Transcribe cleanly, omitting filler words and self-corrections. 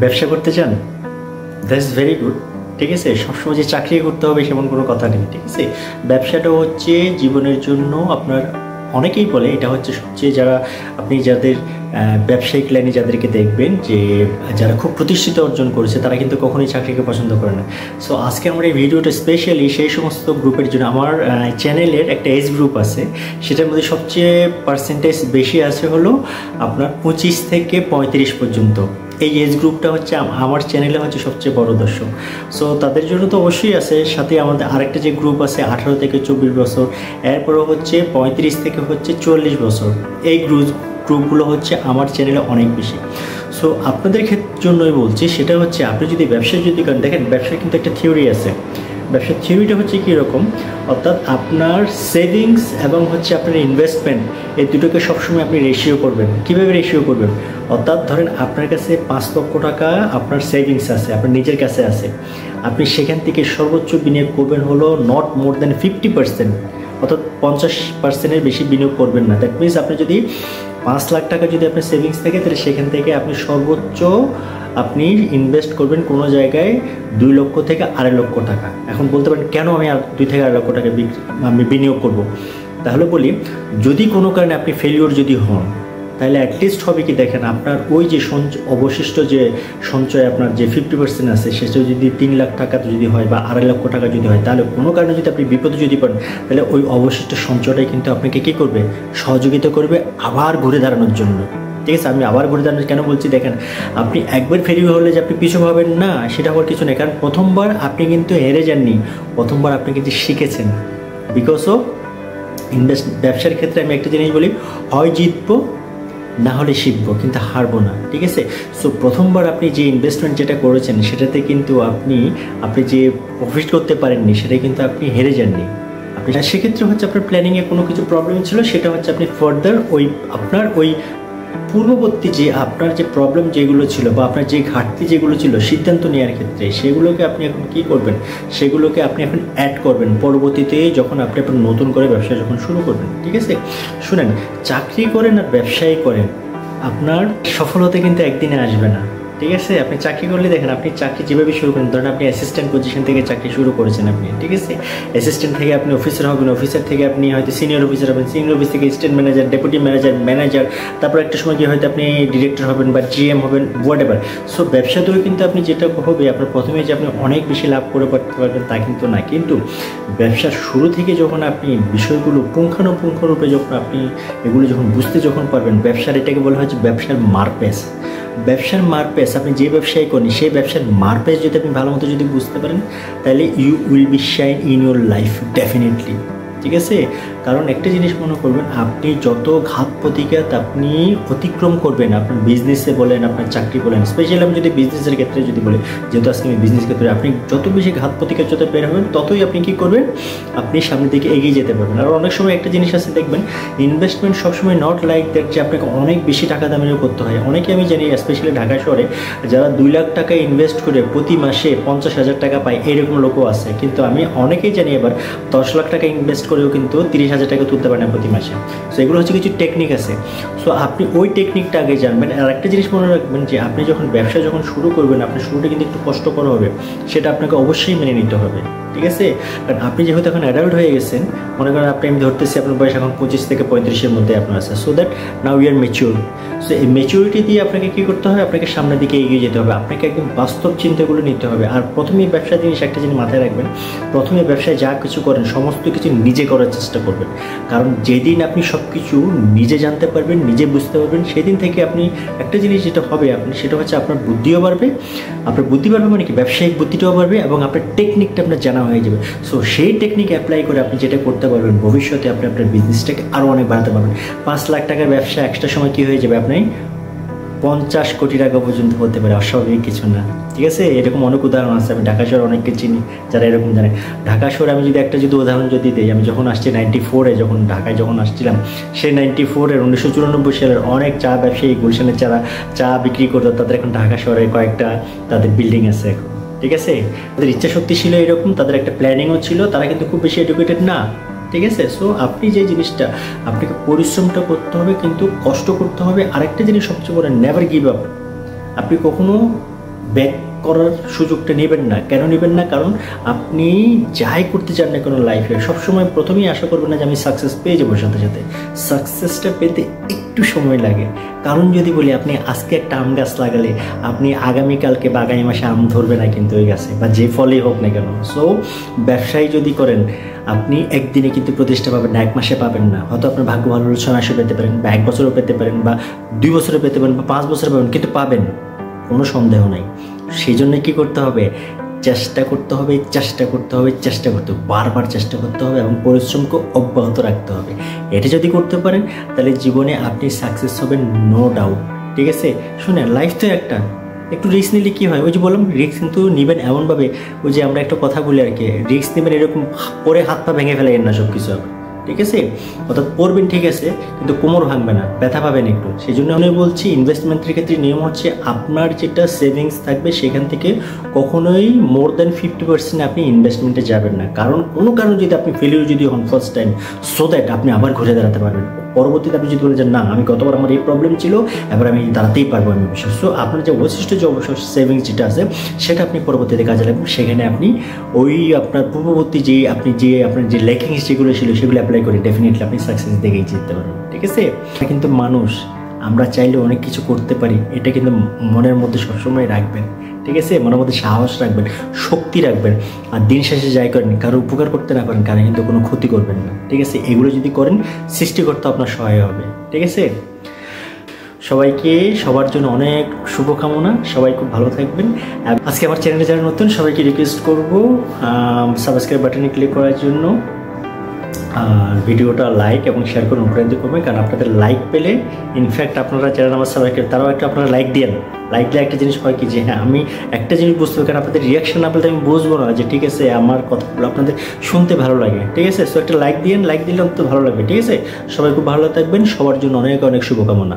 ব্যবসা করতে চান, দ্যাটস ভেরি গুড। ঠিক আছে, সবসময় যে চাকরি করতে হবে সেমন কোনো কথা নেই। ঠিক আছে, ব্যবসাটা হচ্ছে জীবনের জন্য আপনার, অনেকেই বলে এটা হচ্ছে সবচেয়ে, যারা আপনি যাদের ব্যবসায়িক লাইনে যাদেরকে দেখবেন যে যারা খুব প্রতিষ্ঠিত অর্জন করেছে তারা কিন্তু কখনোই চাকরিকে পছন্দ করে না। সো আজকে আমার এই ভিডিওটা স্পেশালি সেই সমস্ত গ্রুপের জন্য। আমার চ্যানেলের একটা এজ গ্রুপ আছে, সেটার মধ্যে সবচেয়ে পার্সেন্টেজ বেশি আছে হলো আপনার 25 থেকে 35 পর্যন্ত। এই এজ গ্রুপটা হচ্ছে আমার চ্যানেলে হচ্ছে সবচেয়ে বড় দর্শক। সো তাদের জন্য তো অবশ্যই আছে, সাথে আমাদের আরেকটা যে গ্রুপ আছে 18 থেকে 24 বছর, এরপরও হচ্ছে 35 থেকে হচ্ছে 40 বছর। এই গ্রুপগুলো হচ্ছে আমার চ্যানেলে অনেক বেশি। সো আপনাদের জন্যই বলছি, সেটা হচ্ছে আপনি যদি ব্যবসা যদি করেন, দেখেন ব্যবসার কিন্তু একটা থিওরি আছে। ব্যবসার থিওরিটা হচ্ছে কীরকম, অর্থাৎ আপনার সেভিংস এবং হচ্ছে আপনার ইনভেস্টমেন্ট, এই দুটোকে সবসময় আপনি রেশিও করবেন। কীভাবে রেশিও করবেন, অর্থাৎ ধরেন আপনার কাছে 5 লক্ষ টাকা আপনার সেভিংস আছে, আপনার নিজের কাছে আছে, আপনি সেখান থেকে সর্বোচ্চ বিনিয়োগ করবেন হলো নট মোর দ্যান 50%, অর্থাৎ 50%-এর বেশি বিনিয়োগ করবেন না। দ্যাট মিনস আপনি যদি 5 লাখ টাকা যদি আপনার সেভিংস থাকে, তাহলে সেখান থেকে আপনি সর্বোচ্চ আপনি ইনভেস্ট করবেন কোনো জায়গায় 2 লক্ষ থেকে 2.5 লক্ষ টাকা। এখন বলতে পারেন কেন আমি 2 থেকে 2.5 লক্ষ টাকা আমি বিনিয়োগ করব, তাহলে বলি, যদি কোনো কারণে আপনি ফেলিওর যদি হন, তাহলে অ্যাটলিস্ট হবে কি, দেখেন আপনার ওই যে অবশিষ্ট যে সঞ্চয় আপনার যে 50% আছে, সেটা যদি 3 লাখ টাকা যদি হয় বা 2.5 লক্ষ টাকা যদি হয়, তাহলে কোনো কারণে যদি আপনি বিপদে যদি পড়েন, তাহলে ওই অবশিষ্ট সঞ্চয়টাই কিন্তু আপনাকে কী করবে, সহযোগিতা করবে আবার ঘুরে দাঁড়ানোর জন্য। ঠিক আছে, আমি আবার ঘুরে দাঁড়ানো কেন বলছি, দেখেন আপনি একবার ফেলিওর হলে যে আপনি পিছু পাবেন না, সেটা হওয়ার কিছু নেই। কারণ প্রথমবার আপনি কিন্তু হেরে যাননি, প্রথমবার আপনি কিন্তু শিখেছেন। বিকজ অফ ব্যবসার ক্ষেত্রে আমি একটা জিনিস বলি, হয় জিতবো না হলে শিখবো, কিন্তু হারবো না। ঠিক আছে, সো প্রথমবার আপনি যে ইনভেস্টমেন্ট যেটা করেছেন, সেটাতে কিন্তু আপনি যে প্রফিট করতে পারেননি, সেটা কিন্তু আপনি হেরে যাননি। আপনি সেক্ষেত্রে হচ্ছে আপনার প্ল্যানিংয়ে কোনো কিছু প্রবলেম ছিল, সেটা হচ্ছে আপনি ফার্দার ওই আপনার ওই পূর্ববর্তী যে আপনার যে প্রবলেম যেগুলো ছিল বা আপনার যে ঘাটতি যেগুলো ছিল সিদ্ধান্ত নেওয়ার ক্ষেত্রে, সেগুলোকে আপনি এখন কী করবেন, সেগুলোকে আপনি এখন অ্যাড করবেন পরবর্তীতে যখন আপনি আপনার নতুন করে ব্যবসা যখন শুরু করবেন। ঠিক আছে, শুনেন, চাকরি করেন আর ব্যবসায়ী করেন, আপনার সফলতা কিন্তু একদিনে আসবে না। ঠিক আছে, আপনি চাকরি করলে দেখেন, আপনি চাকরি যেভাবে শুরু করেন, ধরেন আপনি অ্যাসিস্ট্যান্ট পজিশন থেকে চাকরি শুরু করেছেন আপনি, ঠিক আছে, অ্যাসিস্ট্যান্ট থেকে আপনি অফিসার হবেন, অফিসার থেকে আপনি হয়তো সিনিয়র অফিসার হবেন, সিনিয়র অফিস থেকে স্টেট ম্যানেজার, ডেপুটি ম্যানেজার, তারপর একটা সময় গিয়ে হয়তো আপনি ডিরেক্টর হবেন বা জিএম হবেন, হোয়াট এভার। সো ব্যবসাতেও কিন্তু আপনি যেটা হবে, আপনার প্রথমে যে আপনি অনেক বেশি লাভ করে করতে পারবেন তা কিন্তু না, কিন্তু ব্যবসার শুরু থেকে যখন আপনি বিষয়গুলো পুঙ্খানুপুঙ্খরূপে যখন আপনি এগুলো যখন বুঝতে যখন পারবেন, ব্যবসার এটাকে বলা হচ্ছে ব্যবসার মারপ্যাচ। ব্যবসার মারপ্যাচ, আপনি যে ব্যবসায় করেন সেই ব্যবসার মারপ্যাচ যদি আপনি ভালো মতো যদি বুঝতে পারেন, তাহলে you will be shine in your life definitely. ঠিক আছে, কারণ একটা জিনিস মনে করবেন, আপনি যত ঘাত প্রতিঘাত আপনি অতিক্রম করবেন, আপনার বিজনেসে বলেন, আপনার চাকরি বলেন, স্পেশালি আমি যদি বিজনেসের ক্ষেত্রে যদি বলি, যেহেতু আজকে আমি বিজনেস ক্ষেত্রে, আপনি যত বেশি ঘাত প্রতিঘাত যত বের হবেন, ততই আপনি কী করবেন, আপনি সামনের দিকে এগিয়ে যেতে পারবেন। আর অনেক সময় একটা জিনিস আছে, দেখবেন ইনভেস্টমেন্ট সবসময় নট লাইক দ্যাট যে আপনাকে অনেক বেশি টাকা দামেরও করতে হয়। অনেকে আমি জানি, স্পেশালি ঢাকা শহরে যারা 2 লাখ টাকা ইনভেস্ট করে প্রতি মাসে 50,000 টাকা পায়, এরকম লোকও আছে। কিন্তু আমি অনেকেই জানি এবার 10 লাখ টাকা ইনভেস্ট করেও কিন্তু 30,000 টাকা তুলতে পারেন প্রতি মাসে। সো এগুলো হচ্ছে কিছু টেকনিক আছে। সো আপনি ওই টেকনিকটা আগে জানবেন। আর একটা জিনিস মনে রাখবেন যে আপনি যখন ব্যবসা যখন শুরু করবেন, আপনার শুরুটা কিন্তু একটু কষ্টকর হবে, সেটা আপনাকে অবশ্যই মেনে নিতে হবে। ঠিক আছে, কারণ আপনি যেহেতু এখন অ্যাডাল্ট হয়ে গেছেন, মনে করেন আপনি, আমি ধরতেছি আপনার বয়স এখন 25 থেকে 35-এর মধ্যে আপনার আছে। So that now you are mature. So এই ম্যাচিউরিটি দিয়ে আপনাকে কী করতে হবে, আপনাকে সামনের দিকে এগিয়ে যেতে হবে, আপনাকে একদম বাস্তব চিন্তাগুলো নিতে হবে। আর প্রথমেই ব্যবসা জিনিস একটা জিনিস মাথায় রাখবেন, প্রথমে ব্যবসায় যা কিছু করেন সমস্ত কিছু নিজে করার চেষ্টা করবেন। কারণ যেদিন আপনি সব কিছু নিজে জানতে পারবেন, নিজে বুঝতে পারবেন, সেদিন থেকে আপনি একটা জিনিস যেটা হবে, আপনি সেটা হচ্ছে আপনার বুদ্ধিও বাড়বে। আপনার বুদ্ধি বাড়বে মানে কি, ব্যবসায়িক বুদ্ধিটাও বাড়বে এবং আপনার টেকনিকটা আপনার জানা হয়ে যাবে। সো সেই টেকনিক অ্যাপ্লাই করে আপনি যেটা করতে পারবেন, ভবিষ্যতে আপনি আপনার বিজনেসটাকে আরও অনেক বাড়াতে পারবেন। 5 লাখ টাকার ব্যবসা একটা সময় কী হয়ে যাবে, আপনি 50 কোটি টাকা পর্যন্ত হতে পারে, অস্বাভাবিক কিছু না। ঠিক আছে, এরকম অনেক উদাহরণ আছে, আমি ঢাকা শহরে অনেককে চিনি যারা এরকম জানে। ঢাকা শহরে আমি যদি একটা উদাহরণ যদি দিই, আমি যখন আসছি 94-এ, যখন ঢাকায় যখন আসছিলাম, সেই 94-এর 1994 সালের অনেক চা ব্যবসায়ী গুলশানের চা বিক্রি করতো, তাদের এখন ঢাকা শহরে কয়েকটা তাদের বিল্ডিং আছে এখন। ঠিক আছে, তাদের ইচ্ছা শক্তি ছিল এরকম, তাদের একটা প্ল্যানিংও ছিল, তারা কিন্তু খুব বেশি এডুকেটেড না। ঠিক আছে, সো আপনি যে জিনিসটা, আপনাকে পরিশ্রমটা করতে হবে, কিন্তু কষ্ট করতে হবে। আরেকটা জিনিস সবচেয়ে বড়, নেভার গিভ আপ। আপনি কখনো ব্যাক করার সুযোগটা নেবেন না। কেন নেবেন না? কারণ আপনি যাই করতে চান না কোনো লাইফে, সবসময় প্রথমেই আশা করবেন না যে আমি সাকসেস পেয়ে যাবো। সাথে সাথে সাকসেসটা পেতে একটু সময় লাগে। কারণ যদি বলি, আপনি আজকে একটা আম গাছ লাগালে আপনি আগামীকালকে বা আগামী মাসে আম ধরবে না কিন্তু ওই গাছে, বা যে ফলেই হোক না কেন। সো ব্যবসায়ী যদি করেন, আপনি একদিনে কিন্তু প্রতিষ্ঠা পাবেন না, 1 মাসে পাবেন না। হয়তো আপনার ভাগ্য ভালো হলে 6 মাসে পেতে পারেন, বা 1 বছরও পেতে পারেন, বা 2 বছরে পেতে পারেন, বা 5 বছরে পাবেন, কিন্তু পাবেন, কোনো সন্দেহ নাই। সেই জন্য কী করতে হবে? চেষ্টা করতে হবে, চেষ্টা করতে হবে, চেষ্টা করতে হবে, বারবার চেষ্টা করতে হবে এবং পরিশ্রমকে অব্যাহত রাখতে হবে। এটা যদি করতে পারেন তাহলে জীবনে আপনি সাকসেস হবেন, নো ডাউট। ঠিক আছে? শুনেন, লাইফ তো একটা, একটু রিস্ক নিলে কী হয়? ওই যে বললাম, রিস্ক কিন্তু নেবেন এমনভাবে, ওই যে আমরা একটা কথা বলি আর কি, রিস্ক নেবেন এরকম পরে হাত পা ভেঙে ফেলেন না সব কিছু হবে। ঠিক আছে? অর্থাৎ পড়বেন ঠিক আছে, কিন্তু কোমর ভাঙবে না, ব্যথা পাবেন একটু। সেই জন্য আমি বলছি, ইনভেস্টমেন্টের ক্ষেত্রে নিয়ম হচ্ছে, আপনার যেটা সেভিংস থাকবে সেখান থেকে কখনোই মোর দ্যান 50% আপনি ইনভেস্টমেন্টে যাবেন না। কারণ কোনো কারণে যদি আপনি ফেলিওর যদি হন ফার্স্ট টাইম, সো দ্যাট আপনি আবার ঘুরে দাঁড়াতে পারবেন। পরবর্তীতে আপনি যদি বলেন যে না, আমি গতবার আমার এই প্রবলেম ছিল, এবার আমি দাঁড়াতেই পারবো, আমি বিশ্বাস। সো আপনার যে অবশিষ্ট যে অবসর সেভিংস যেটা আছে, সেটা আপনি পরবর্তীতে কাজে লাগবেন। সেখানে আপনি ওই আপনার পূর্ববর্তী যে আপনার যে ল্যাকিংস যেগুলো ছিল সেগুলো অ্যাপ্লাই করে ডেফিনেটলি আপনি সাকসেস দেখেই জিততে পারবেন। ঠিক আছে? কিন্তু মানুষ, আমরা চাইলে অনেক কিছু করতে পারি, এটা কিন্তু মনের মধ্যে সবসময় রাখবেন। ঠিক আছে? মনের মধ্যে সাহস রাখবেন, শক্তি রাখবেন। আর দিন শেষে যাই করেন, কারো উপকার করতে না পারেন, কারো কিন্তু কোনো ক্ষতি করবেন না। ঠিক আছে? এগুলো যদি করেন, সৃষ্টিকর্তা আপনার সহায় হবে। ঠিক আছে? সবাইকে, সবার জন্য অনেক শুভকামনা। সবাই খুব ভালো থাকবেন। আজকে আমার চ্যানেলে যারা নতুন, সবাইকে রিকোয়েস্ট করবো সাবস্ক্রাইব বাটনে ক্লিক করার জন্য, আর ভিডিওটা লাইক এবং শেয়ার করে অনুপ্রাণিত করবেন। কারণ আপনাদের লাইক পেলে, ইনফ্যাক্ট আপনারা যারা আমার সাবস্ক্রাইব, তারাও একটা আপনারা লাইক দেন। লাইক দিলে একটা জিনিস হয় কি, যে হ্যাঁ, আমি একটা জিনিস বুঝতে পারি, কারণ আপনাদের রিয়াকশন না পেলে আমি বুঝবো না যে ঠিক আছে আমার কথাগুলো আপনাদের শুনতে ভালো লাগে। ঠিক আছে? সো একটা লাইক দিন, লাইক দিলে অন্তত ভালো লাগবে। ঠিক আছে? সবাই খুব ভালো থাকবেন, সবার জন্য অনেক অনেক শুভকামনা।